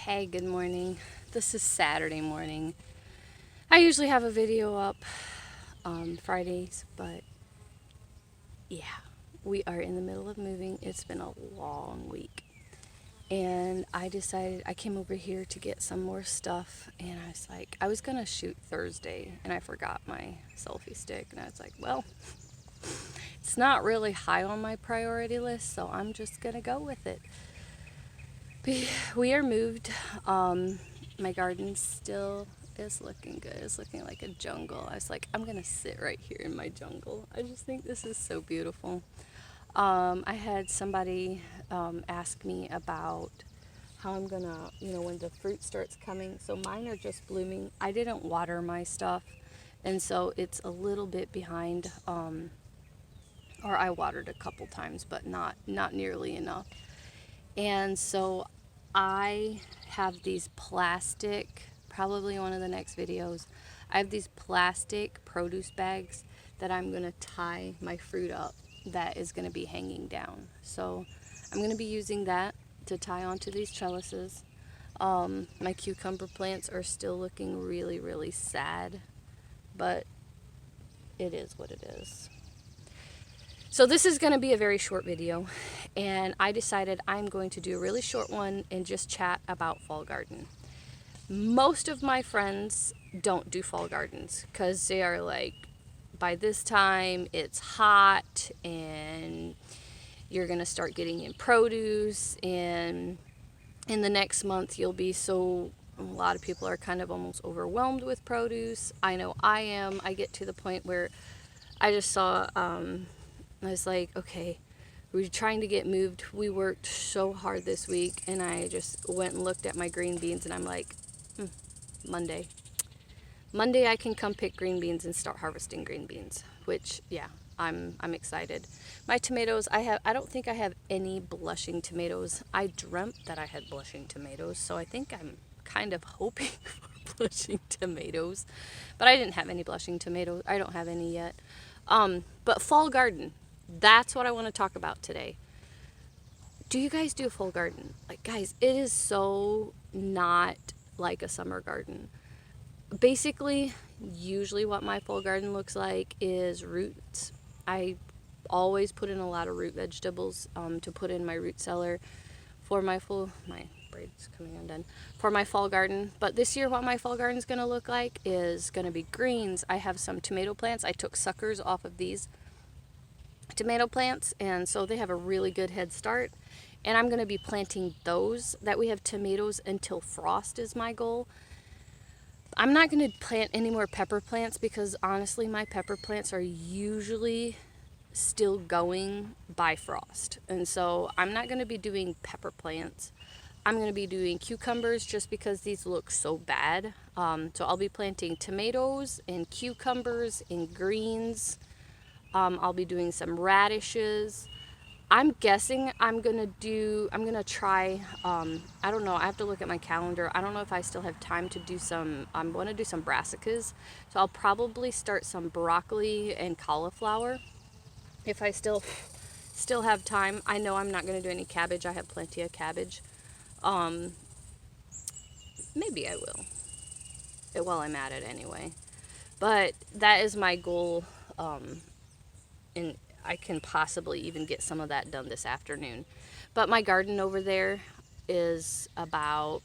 Hey, good morning. This is Saturday morning. I usually have a video up Fridays, but yeah, we are in the middle of moving. It's been a long week. And I decided I came over here to get some more stuff. And I was like, I was going to shoot Thursday and I forgot my selfie stick. And I was like, well, it's not really high on my priority list, so I'm just going to go with it. We are moved. My garden still is looking good. It's looking like a jungle. I was like, I'm gonna sit right here in my jungle. I just think this is so beautiful. I had somebody ask me about how I'm gonna, when the fruit starts coming. So mine are just blooming. I didn't water my stuff, and so it's a little bit behind. Or I watered a couple times, but not nearly enough. And so I have these plastic, probably one of the next videos, I have these plastic produce bags that I'm going to tie my fruit up that is going to be hanging down. So I'm going to be using that to tie onto these trellises. My cucumber plants are still looking really, really sad, but it is what it is. So this is going to be a very short video, and I decided I'm going to do a really short one and just chat about fall garden. Most of my friends don't do fall gardens because they are like, by this time it's hot and you're going to start getting in produce, and in the next month you'll be so, a lot of people are kind of almost overwhelmed with produce. I know I am. I get to the point where I just saw I was like, okay, we're trying to get moved. We worked so hard this week, and I just went and looked at my green beans, and I'm like, Monday. Monday I can come pick green beans and start harvesting green beans, which, yeah, I'm excited. My tomatoes, I don't think I have any blushing tomatoes. I dreamt that I had blushing tomatoes, so I think I'm kind of hoping for blushing tomatoes. But I didn't have any blushing tomatoes. I don't have any yet. But fall garden, that's what I want to talk about today. Do you guys do a fall garden? Like, guys, it is so not like a summer garden. Basically, usually what my fall garden looks like is roots. I always put in a lot of root vegetables to put in my root cellar for my braid's coming undone, for my fall garden. But this year what my fall garden is going to look like is going to be greens. I have some tomato plants. I took suckers off of these tomato plants, and so they have a really good head start, and I'm going to be planting those, that we have tomatoes until frost is my goal. I'm not going to plant any more pepper plants because honestly my pepper plants are usually still going by frost, and so I'm not going to be doing pepper plants. I'm going to be doing cucumbers just because these look so bad. So I'll be planting tomatoes and cucumbers and greens. I'll be doing some radishes. I'm guessing I'm gonna try, I don't know, I have to look at my calendar. I don't know if I still have time to do I'm gonna do some brassicas. So I'll probably start some broccoli and cauliflower if I still have time. I know I'm not gonna do any cabbage. I have plenty of cabbage. Maybe I will, while I'm at it anyway. But that is my goal, and I can possibly even get some of that done this afternoon. But my garden over there is about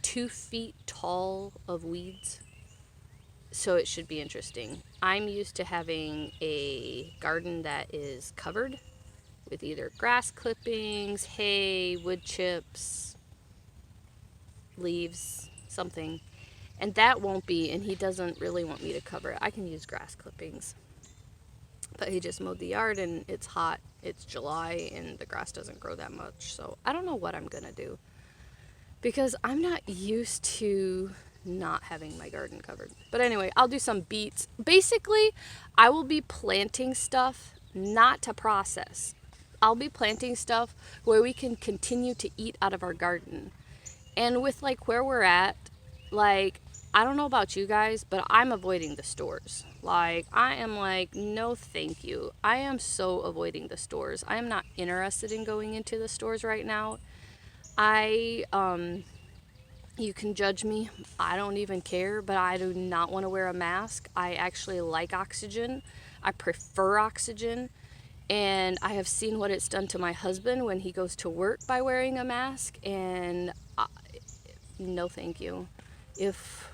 2 feet tall of weeds, so it should be interesting. I'm used to having a garden that is covered with either grass clippings, hay, wood chips, leaves, something. And that won't be, and he doesn't really want me to cover it. I can use grass clippings. But he just mowed the yard and it's hot. It's July and the grass doesn't grow that much. So I don't know what I'm going to do, because I'm not used to not having my garden covered. But anyway, I'll do some beets. Basically, I will be planting stuff not to process. I'll be planting stuff where we can continue to eat out of our garden. And with like where we're at, like, I don't know about you guys, but I'm avoiding the stores. Like, I am like, no thank you. I am so avoiding the stores. I am not interested in going into the stores right now. I You can judge me. I don't even care, but I do not want to wear a mask. I actually like oxygen. I prefer oxygen. And I have seen what it's done to my husband when he goes to work by wearing a mask. And no, thank you. If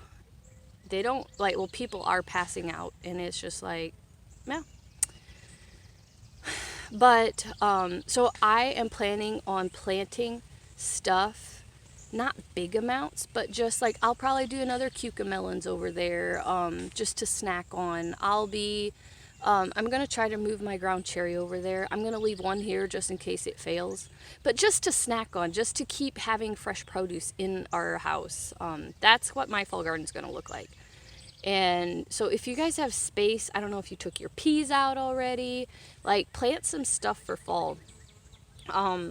they don't, like, well, people are passing out, and it's just like, yeah. But, so I am planning on planting stuff, not big amounts, but just like, I'll probably do another cucamelons over there, just to snack on. I'm going to try to move my ground cherry over there. I'm going to leave one here just in case it fails. But just to snack on, just to keep having fresh produce in our house. That's what my fall garden's going to look like. And so if you guys have space, I don't know if you took your peas out already, like plant some stuff for fall. I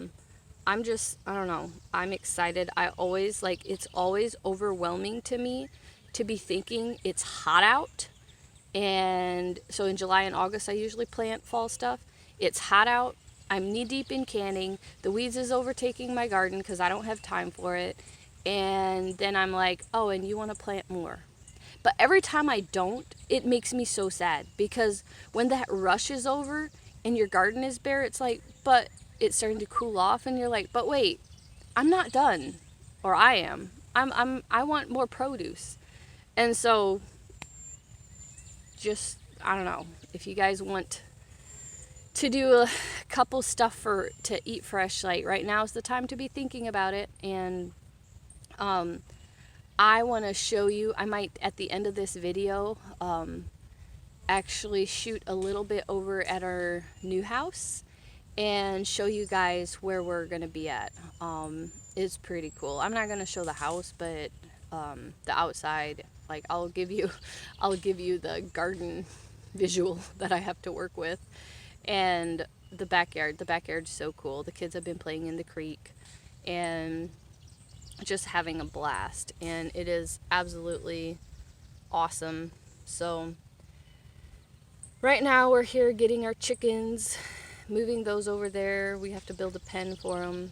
don't know, I'm excited. It's always overwhelming to me to be thinking it's hot out. And so in July and August, I usually plant fall stuff. It's hot out. I'm knee deep in canning. The weeds is overtaking my garden because I don't have time for it. And then I'm like, oh, and you want to plant more. But every time I don't, it makes me so sad, because when that rush is over and your garden is bare, it's like, but it's starting to cool off, and you're like, but wait, I'm not done, or I am. I want more produce. And so just, I don't know, if you guys want to do a couple stuff to eat fresh, like right now is the time to be thinking about it. And I want to show you, I might at the end of this video actually shoot a little bit over at our new house and show you guys where we're going to be at. It's pretty cool. I'm not going to show the house, but the outside, like I'll give you the garden visual that I have to work with. And the backyard's so cool. The kids have been playing in the creek and just having a blast, and it is absolutely awesome. So right now we're here getting our chickens, moving those over there. We have to build a pen for them,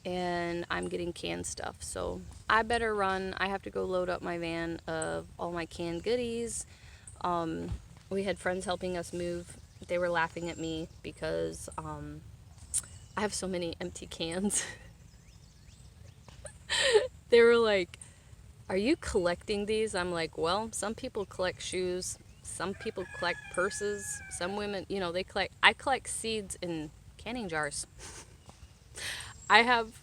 and I'm getting canned stuff. So I better run. I have to go load up my van of all my canned goodies. We had friends helping us move. They were laughing at me because I have so many empty cans. They were like, are you collecting these? I'm like, well, some people collect shoes, some people collect purses, some women, I collect seeds in canning jars. I have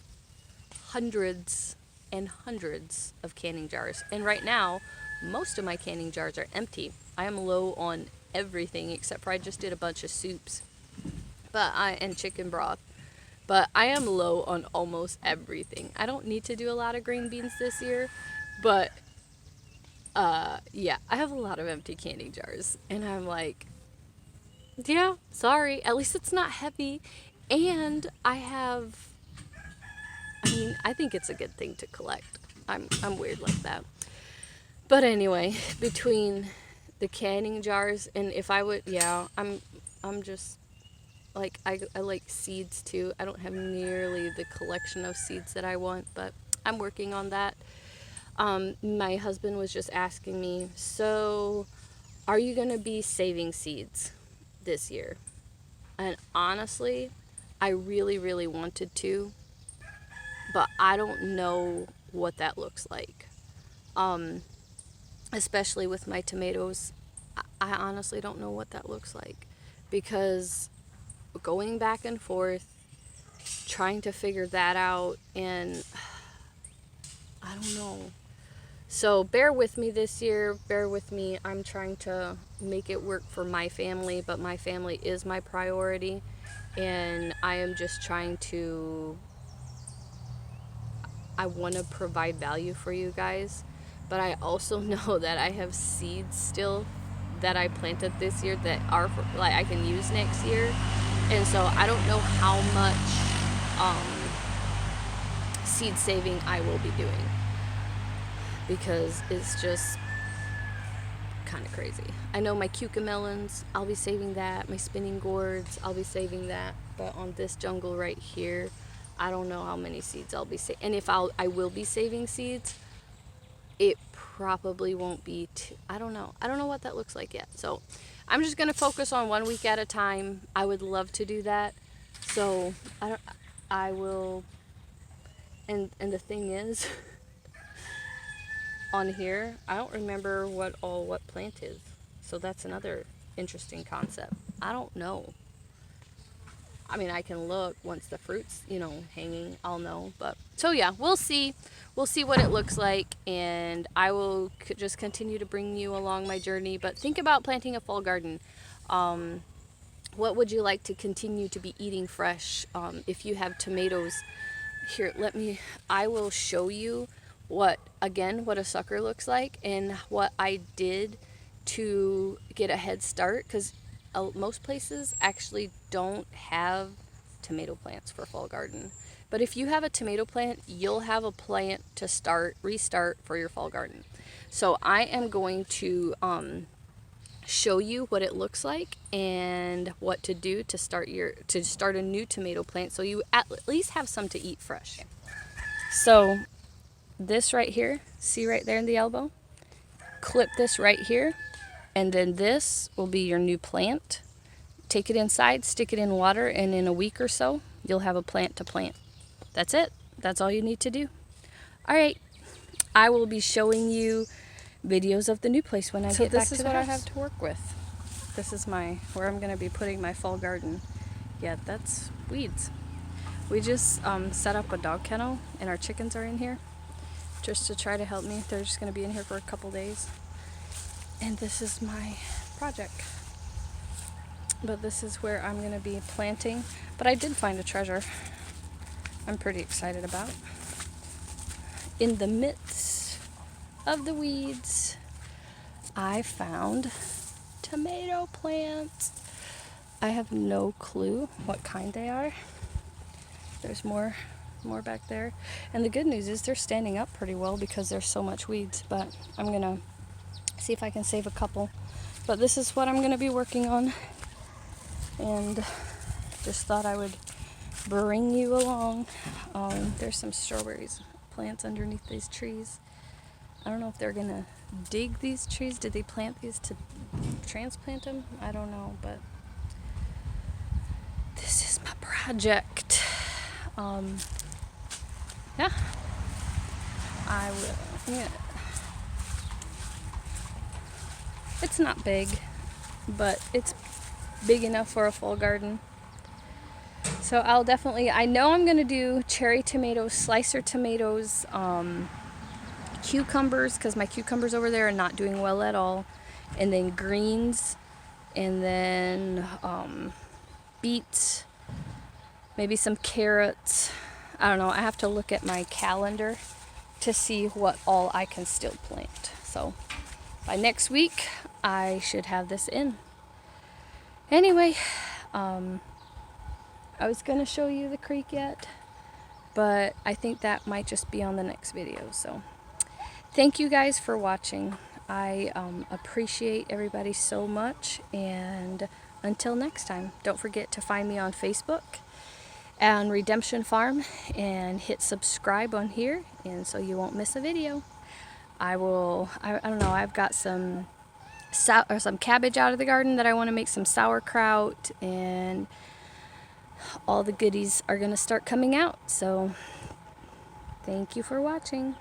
hundreds and hundreds of canning jars, and right now most of my canning jars are empty. I am low on everything except for I just did a bunch of soups and chicken broth. But I am low on almost everything. I don't need to do a lot of green beans this year, but yeah, I have a lot of empty canning jars, and I'm like, yeah, sorry, at least it's not heavy. And I think it's a good thing to collect. I'm weird like that. But anyway, between the canning jars and if I would, yeah, I'm just like, I like seeds too. I don't have nearly the collection of seeds that I want, but I'm working on that. My husband was just asking me, so are you going to be saving seeds this year? And honestly, I really, really wanted to, but I don't know what that looks like. Especially with my tomatoes, I honestly don't know what that looks like, because going back and forth, trying to figure that out, and I don't know. So bear with me this year, bear with me. I'm trying to make it work for my family, but my family is my priority, and I am just trying to, I want to provide value for you guys, but I also know that I have seeds still that I planted this year that are like I can use next year. And so I don't know how much seed saving I will be doing, because it's just kind of crazy. I know my cucamelons, I'll be saving that. My spinning gourds, I'll be saving that. But on this jungle right here, I don't know how many seeds I'll be saving. And if I will be saving seeds, it probably won't be I don't know. I don't know what that looks like yet. So I'm just gonna focus on 1 week at a time. I would love to do that. So I will, and the thing is, on here, I don't remember what plant is. So that's another interesting concept. I don't know. I mean, I can look once the fruit's, hanging, I'll know. But so yeah, we'll see. We'll see what it looks like, and I will just continue to bring you along my journey. But think about planting a fall garden. What would you like to continue to be eating fresh? If you have tomatoes, here, I will show you what a sucker looks like and what I did to get a head start, because most places actually don't have tomato plants for fall garden. But if you have a tomato plant, you'll have a plant to restart for your fall garden. So I am going to show you what it looks like and what to do to start a new tomato plant, so you at least have some to eat fresh. So this right here, see right there in the elbow? Clip this right here, and then this will be your new plant. Take it inside, stick it in water, and in a week or so, you'll have a plant to plant. That's it. That's all you need to do. All right. I will be showing you videos of the new place when I get back to the house. So this is what I have to work with. This is where I'm going to be putting my fall garden. Yeah, that's weeds. We just set up a dog kennel, and our chickens are in here just to try to help me. They're just going to be in here for a couple days. And this is my project. But this is where I'm going to be planting. But I did find a treasure I'm pretty excited about. In the midst of the weeds, I found tomato plants. I have no clue what kind they are. There's more back there. And the good news is they're standing up pretty well because there's so much weeds. But I'm going to see if I can save a couple. But this is what I'm going to be working on. And just thought I would bring you along. There's some strawberries plants underneath these trees. I don't know if they're gonna dig these trees. Did they plant these to transplant them? I don't know, but this is my project. Yeah, I will. Yeah. It's not big, but it's big enough for a fall garden. So I know I'm going to do cherry tomatoes, slicer tomatoes, cucumbers, because my cucumbers over there are not doing well at all, and then greens, and then beets, maybe some carrots. I don't know. I have to look at my calendar to see what all I can still plant. So by next week, I should have this in. Anyway, I was going to show you the creek yet, but I think that might just be on the next video. So thank you guys for watching. I appreciate everybody so much, and until next time, don't forget to find me on Facebook and Redemption Farm, and hit subscribe on here, and so you won't miss a video. I don't know, I've got some cabbage out of the garden that I want to make some sauerkraut, and all the goodies are going to start coming out. So thank you for watching.